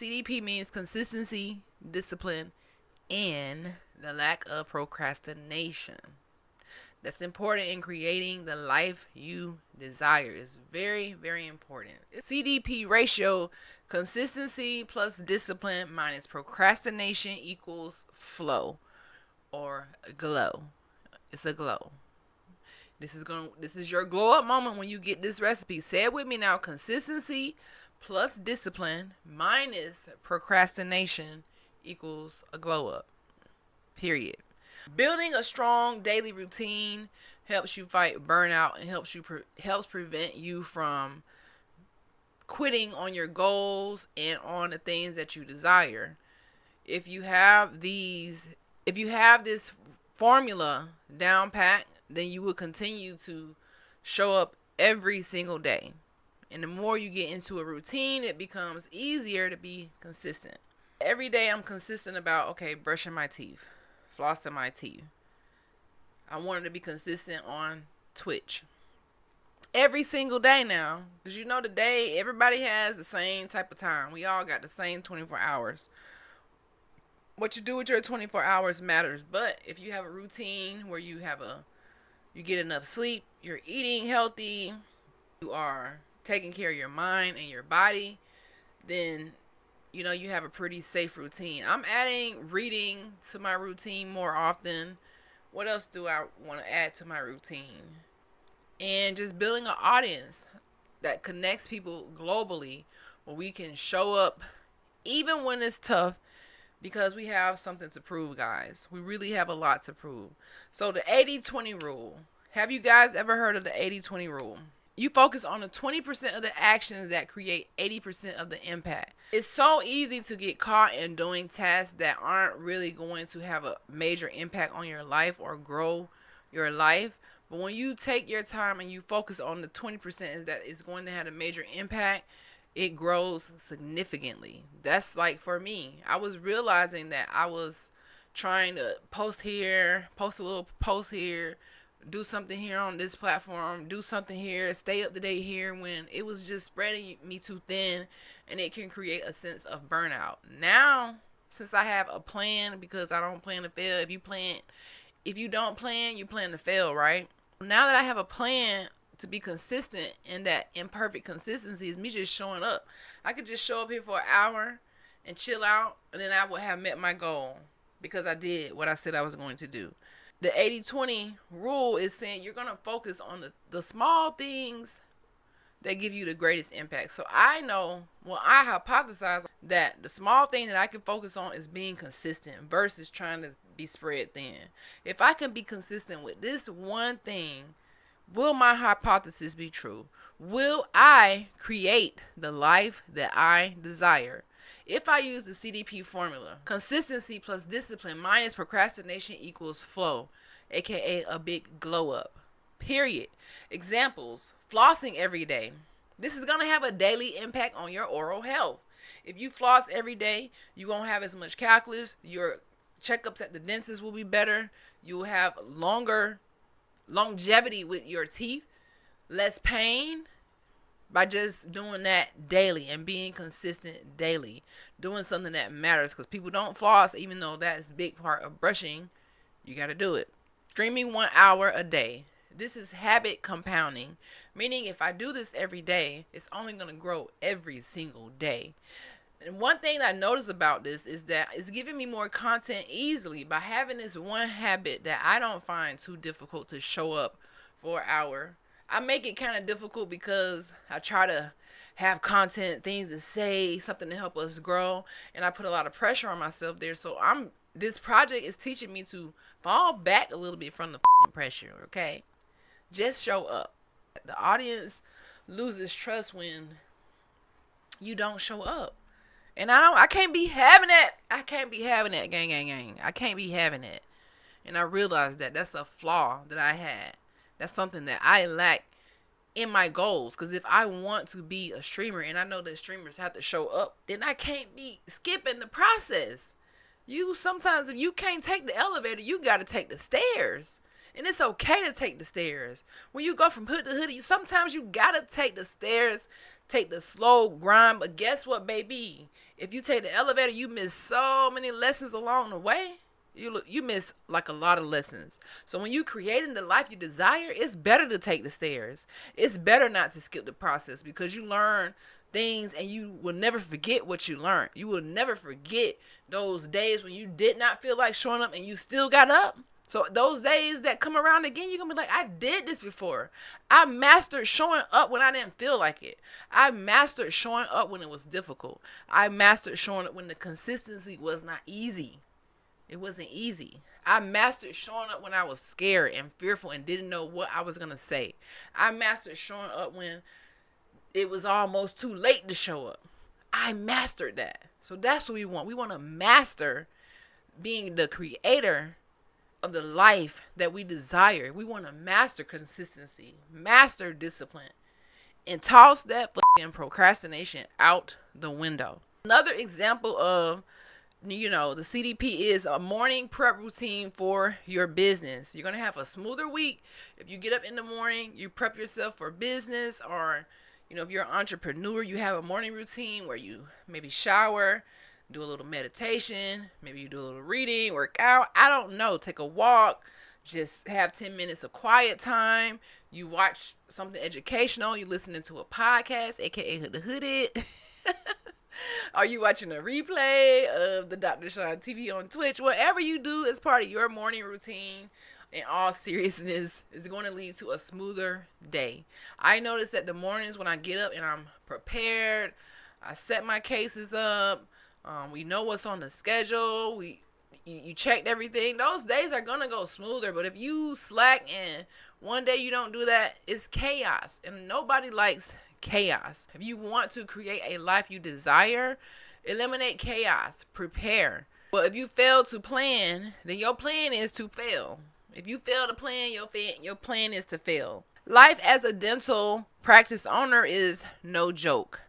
CDP means consistency, discipline, and the lack of procrastination. That's important in creating the life you desire. It's very, very important. CDP ratio: consistency plus discipline minus procrastination equals flow or glow. It's a glow. This is your glow up moment when you get this recipe. Say it with me now. Consistency plus discipline minus procrastination equals a glow up. Period. Building a strong daily routine helps you fight burnout and helps prevent you from quitting on your goals and on the things that you desire. If you have this formula down pat, then you will continue to show up every single day. And the more you get into a routine, it becomes easier to be consistent. Every day I'm consistent about, okay, brushing my teeth, flossing my teeth. I wanted to be consistent on Twitch. Every single day now. Because you know the day, everybody has the same type of time. We all got the same 24 hours. What you do with your 24 hours matters. But if you have a routine where you get enough sleep, you're eating healthy, you are taking care of your mind and your body, then you have a pretty safe routine. I'm adding reading to my routine more often. What else do I want to add to my routine? And just building an audience that connects people globally where we can show up even when it's tough, because we have something to prove, guys. We really have a lot to prove. So the 80-20 rule. Have you guys ever heard of the 80-20 rule? You focus on the 20% of the actions that create 80% of the impact. It's so easy to get caught in doing tasks that aren't really going to have a major impact on your life or grow your life. But when you take your time and you focus on the 20% that is going to have a major impact, it grows significantly. That's like for me. I was realizing that I was trying to post here, post a little post here, do something here on this platform, do something here, stay up to date here, when it was just spreading me too thin, and it can create a sense of burnout. Now, since I have a plan, because I don't plan to fail. If you don't plan, you plan to fail, right? Now that I have a plan to be consistent, and that imperfect consistency is me just showing up. I could just show up here for an hour and chill out, and then I would have met my goal because I did what I said I was going to do. The 80-20 rule is saying you're going to focus on the small things that give you the greatest impact. So I hypothesize that the small thing that I can focus on is being consistent versus trying to be spread thin. If I can be consistent with this one thing, will my hypothesis be true? Will I create the life that I desire? If I use the CDP formula, consistency plus discipline minus procrastination equals flow, aka a big glow up. Period. Examples: flossing every day. This is going to have a daily impact on your oral health. If you floss every day, you won't have as much calculus. Your checkups at the dentist will be better. You will have longer longevity with your teeth, less pain, by just doing that daily and being consistent daily, doing something that matters. Because people don't floss, even though that's a big part of brushing. You got to do it. Streaming 1 hour a day. This is habit compounding, meaning if I do this every day, it's only going to grow every single day. And one thing that I notice about this is that it's giving me more content easily by having this one habit that I don't find too difficult to show up for an hour. I make it kind of difficult because I try to have content, things to say, something to help us grow, and I put a lot of pressure on myself there. So this project is teaching me to fall back a little bit from the pressure, okay? Just show up. The audience loses trust when you don't show up. And I can't be having that. I can't be having that, gang. I can't be having it. And I realized that that's a flaw that I had. That's something that I lack in my goals. Because if I want to be a streamer, and I know that streamers have to show up, then I can't be skipping the process. Sometimes if you can't take the elevator, you got to take the stairs. And it's okay to take the stairs. When you go from hood to hood, sometimes you got to take the stairs, take the slow grind. But guess what, baby? If you take the elevator, you miss so many lessons along the way. You miss like a lot of lessons. So when you creating the life you desire, it's better to take the stairs. It's better not to skip the process, because you learn things and you will never forget what you learned. You will never forget those days when you did not feel like showing up and you still got up. So those days that come around again, you're going to be like, I did this before. I mastered showing up when I didn't feel like it. I mastered showing up when it was difficult. I mastered showing up when the consistency was not easy. It wasn't easy. I mastered showing up when I was scared and fearful and didn't know what I was going to say. I mastered showing up when it was almost too late to show up. I mastered that. So that's what we want. We want to master being the creator of the life that we desire. We want to master consistency, master discipline, and toss that fucking procrastination out the window. Another example of, the CDP is a morning prep routine for your business. You're going to have a smoother week if you get up in the morning, you prep yourself for business, or, if you're an entrepreneur, you have a morning routine where you maybe shower, do a little meditation, maybe you do a little reading, work out, I don't know, take a walk, just have 10 minutes of quiet time. You watch something educational, you listening to a podcast, aka The Hooded. Are you watching a replay of the Dr. Sean TV on Twitch? Whatever you do as part of your morning routine, in all seriousness, is going to lead to a smoother day. I notice that the mornings when I get up and I'm prepared, I set my cases up, we know what's on the schedule, you checked everything, those days are going to go smoother. But if you slack and one day you don't do that, it's chaos, and nobody likes chaos. If you want to create a life you desire, eliminate chaos, prepare. But if you fail to plan, then your plan is to fail. If you fail to plan, your plan is to fail. Life as a dental practice owner is no joke.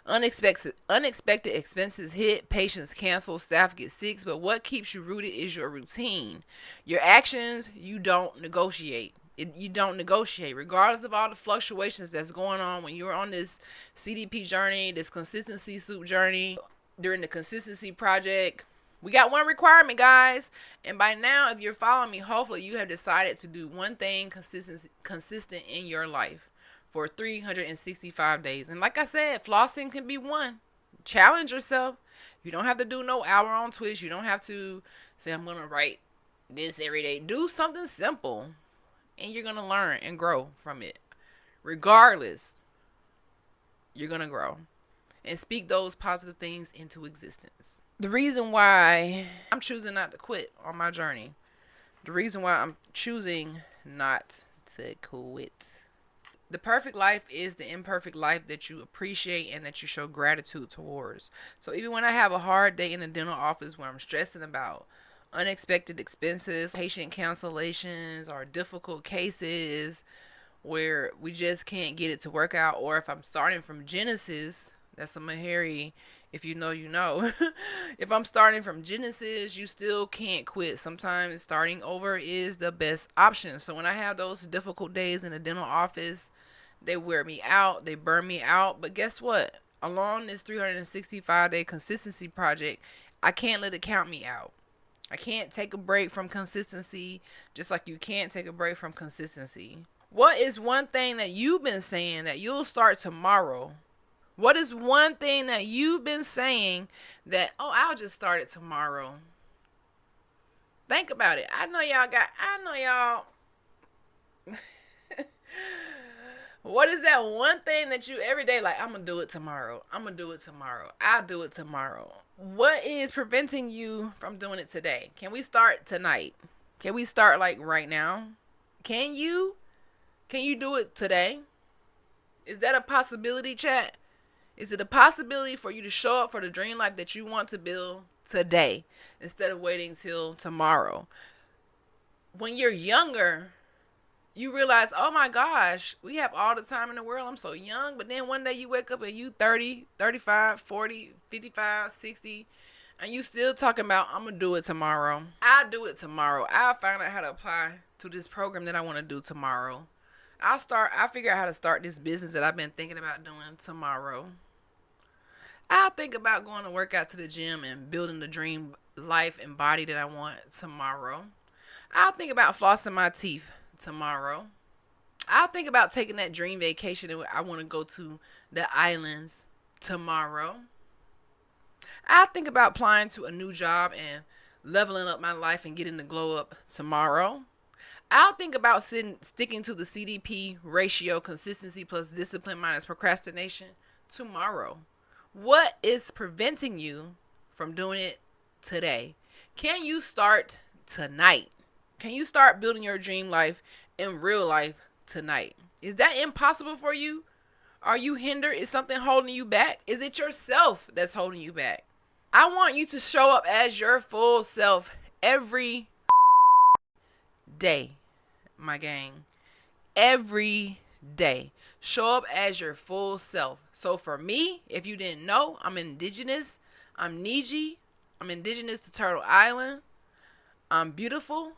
Unexpected expenses hit, patients cancel, staff get sick, but what keeps you rooted is your routine. Your actions, you don't negotiate. You don't negotiate, regardless of all the fluctuations that's going on when you're on this CDP journey, this consistency soup journey. During the consistency project, we got one requirement, guys. And by now, if you're following me, hopefully you have decided to do one thing consistent in your life for 365 days. And like I said, flossing can be one. Challenge yourself. You don't have to do no hour on Twitch. You don't have to say, I'm going to write this every day. Do something simple, and you're going to learn and grow from it. Regardless, you're going to grow and speak those positive things into existence. The reason why I'm choosing not to quit on my journey, the reason why I'm choosing not to quit. The perfect life is the imperfect life that you appreciate and that you show gratitude towards. So even when I have a hard day in the dental office where I'm stressing about unexpected expenses, patient cancellations, or difficult cases where we just can't get it to work out, or if I'm starting from Genesis, that's a Mahari, if you know, you know. If I'm starting from Genesis, you still can't quit. Sometimes starting over is the best option. So when I have those difficult days in the dental office, they wear me out, they burn me out. But guess what? Along this 365-day consistency project, I can't let it count me out. I can't take a break from consistency, just like you can't take a break from consistency. What is one thing that you've been saying that you'll start tomorrow? What is one thing that you've been saying that, I'll just start it tomorrow? Think about it. I know y'all. What is that one thing that you every day like, I'm going to do it tomorrow. I'll do it tomorrow. What is preventing you from doing it today? Can we start tonight? Can we start like right now? Can you do it today? Is that a possibility, chat? Is it a possibility for you to show up for the dream life that you want to build today instead of waiting till tomorrow? When you're younger, you realize, oh my gosh, we have all the time in the world. I'm so young. But then one day you wake up and you 30, 35, 40, 55, 60, and you still talking about, I'm going to do it tomorrow. I'll do it tomorrow. I'll find out how to apply to this program that I want to do tomorrow. I'll figure out how to start this business that I've been thinking about doing tomorrow. I'll think about going to work out to the gym and building the dream life and body that I want tomorrow. I'll think about flossing my teeth tomorrow. I'll think about taking that dream vacation that I want to go to the islands tomorrow. I'll think about applying to a new job and leveling up my life and getting the glow up tomorrow. I'll think about sticking to the CDP ratio, consistency plus discipline minus procrastination tomorrow. What is preventing you from doing it today? Can you start tonight? Can you start building your dream life in real life tonight? Is that impossible for you? Are you hindered? Is something holding you back? Is it yourself that's holding you back? I want you to show up as your full self every day, my gang. Every day. Show up as your full self. So for me, if you didn't know, I'm indigenous. I'm Niji. I'm indigenous to Turtle Island. I'm beautiful.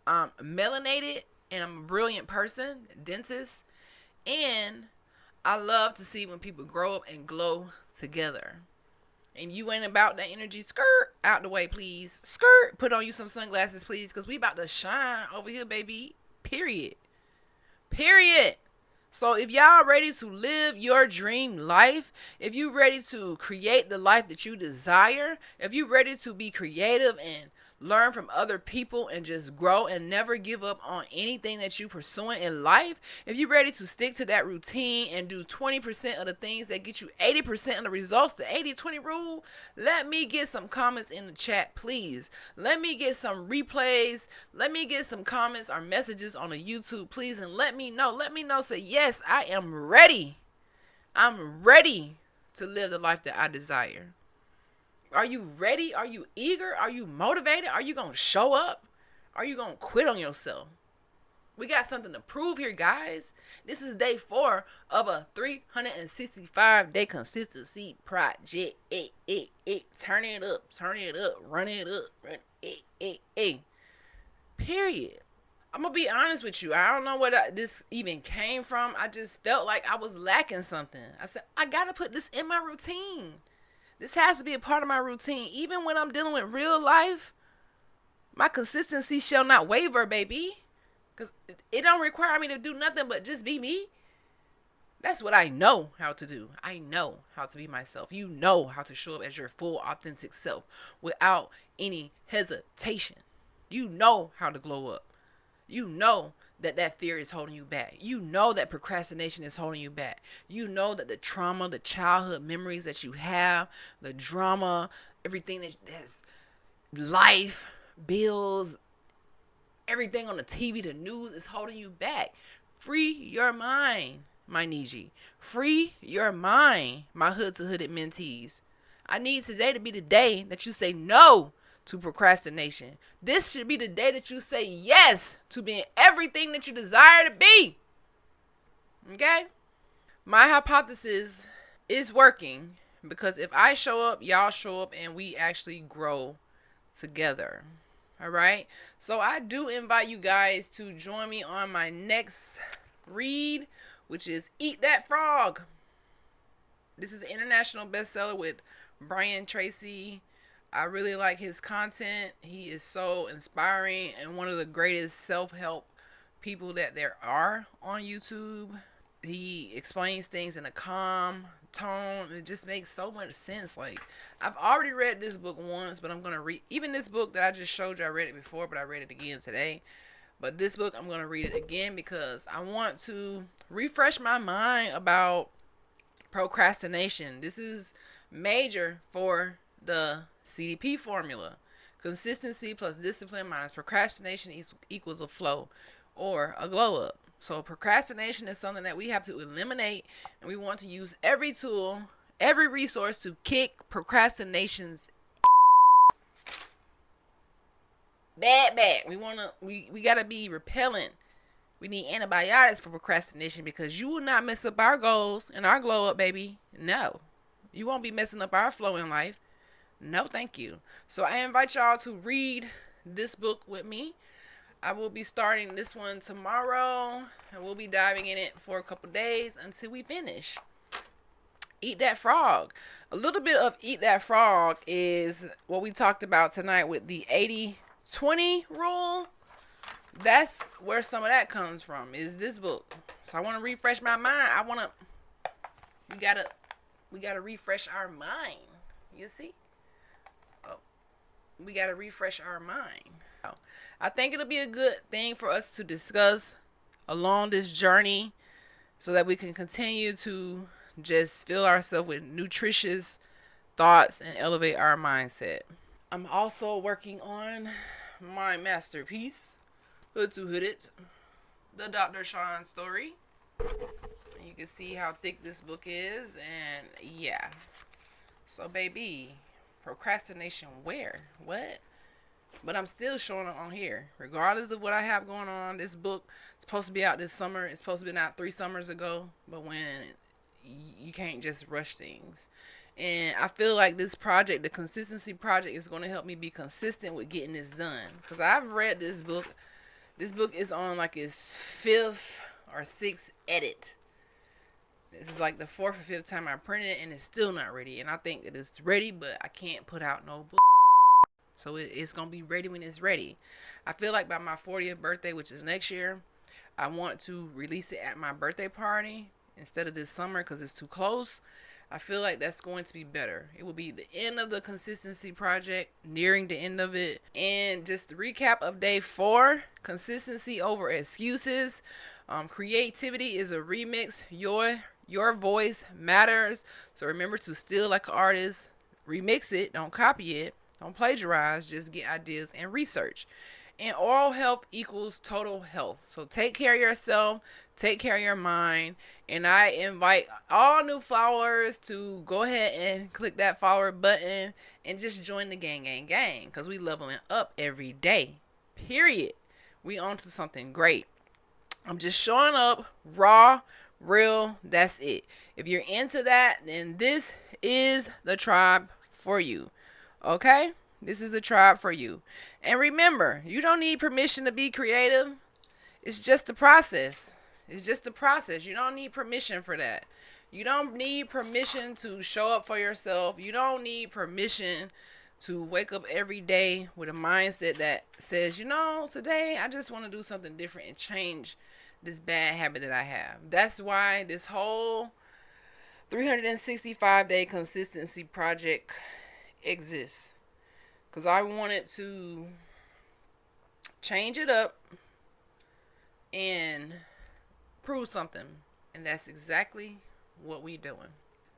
I'm melanated. And I'm a brilliant person, dentist. And I love to see when people grow up and glow together. And you ain't about that energy. Skirt out the way, please. Skirt. Put on you some sunglasses, please. Because we about to shine over here, baby. Period. Period. So if y'all ready to live your dream life, if you ready to create the life that you desire, if you ready to be creative and learn from other people and just grow and never give up on anything that you pursuing in life, if you ready to stick to that routine and do 20% of the things that get you 80% of the results, the 80-20 rule, let me get some comments in the chat, please. Let me get some replays. Let me get some comments or messages on the YouTube, please, and let me know. Let me know. Say, yes, I am ready. I'm ready to live the life that I desire. Are you ready? Are you eager? Are you motivated? Are you going to show up? Are you going to quit on yourself? We got something to prove here, guys. This is day 4 of a 365-day consistency project. Turn it up, run it up. Period. I'm going to be honest with you. I don't know where this even came from. I just felt like I was lacking something. I said, I got to put this in my routine. This has to be a part of my routine. Even when I'm dealing with real life, my consistency shall not waver, baby. Because it don't require me to do nothing but just be me. That's what I know how to do. I know how to be myself. You know how to show up as your full, authentic self without any hesitation. You know how to glow up. You know that fear is holding you back. You know that procrastination is holding you back. You know that the trauma, the childhood memories that you have, the drama, everything that's life, bills, everything on the TV, the news is holding you back. Free your mind, my Niji. Free your mind, my hood to hooded mentees. I need today to be the day that you say no to procrastination. This should be the day that you say yes to being everything that you desire to be. Okay? My hypothesis is working because if I show up, y'all show up, and we actually grow together. All right? So I do invite you guys to join me on my next read, which is Eat That Frog. This is an international bestseller with Brian Tracy. I really like his content. He is so inspiring and one of the greatest self-help people that there are on YouTube. He explains things in a calm tone. It just makes so much sense. Like, I've already read this book once, but I'm going to read, even this book that I just showed you, I read it before, but I read it again today. But this book, I'm going to read it again because I want to refresh my mind about procrastination. This is major for the CDP formula. Consistency plus discipline minus procrastination equals a flow or a glow up. So procrastination is something that we have to eliminate, and we want to use every tool, every resource to kick procrastination's bad. We gotta be repellent. We need antibiotics for procrastination because you will not mess up our goals and our glow up, baby. No. You won't be messing up our flow in life. No, thank you. So I invite y'all to read this book with me. I will be starting this one tomorrow, and we'll be diving in it for a couple days until we finish. Eat That Frog. A little bit of Eat That Frog is what we talked about tonight with the 80-20 rule. That's where some of that comes from, is this book. So I want to refresh my mind. We gotta refresh our mind. You see? Oh, we gotta refresh our mind. I think it'll be a good thing for us to discuss along this journey so that we can continue to just fill ourselves with nutritious thoughts and elevate our mindset. I'm also working on my masterpiece, Hood to Hood It, the Dr. SHON'S story. You can see how thick this book is, and yeah. So baby, procrastination where? What? But I'm still showing it on here. Regardless of what I have going on, this book is supposed to be out this summer. It's supposed to be out 3 summers ago. But when you can't just rush things. And I feel like this project, the consistency project, is going to help me be consistent with getting this done. Because I've read this book. This book is on like its 5th or 6th edit. This is like the 4th or 5th time I printed it, and it's still not ready. And I think that it's ready, but I can't put out no book. So it's going to be ready when it's ready. I feel like by my 40th birthday, which is next year, I want to release it at my birthday party instead of this summer because it's too close. I feel like that's going to be better. It will be the end of the consistency project, nearing the end of it. And just the recap of day 4, consistency over excuses. Creativity is a remix. Your voice matters. So remember to steal like an artist. Remix it. Don't copy it. Don't plagiarize. Just get ideas and research. And oral health equals total health. So take care of yourself. Take care of your mind. And I invite all new followers to go ahead and click that follower button and just join the gang. Because we leveling up every day. Period. We on to something great. I'm just showing up raw, real. That's it. If you're into that, then this is the tribe for you. Okay? This is a tribe for you. And remember, you don't need permission to be creative. It's just a process. It's just a process. You don't need permission for that. You don't need permission to show up for yourself. You don't need permission to wake up every day with a mindset that says, today I just want to do something different and change this bad habit that I have. That's why this whole 365-day consistency project exists. Because I wanted to change it up and prove something. And that's exactly what we doing.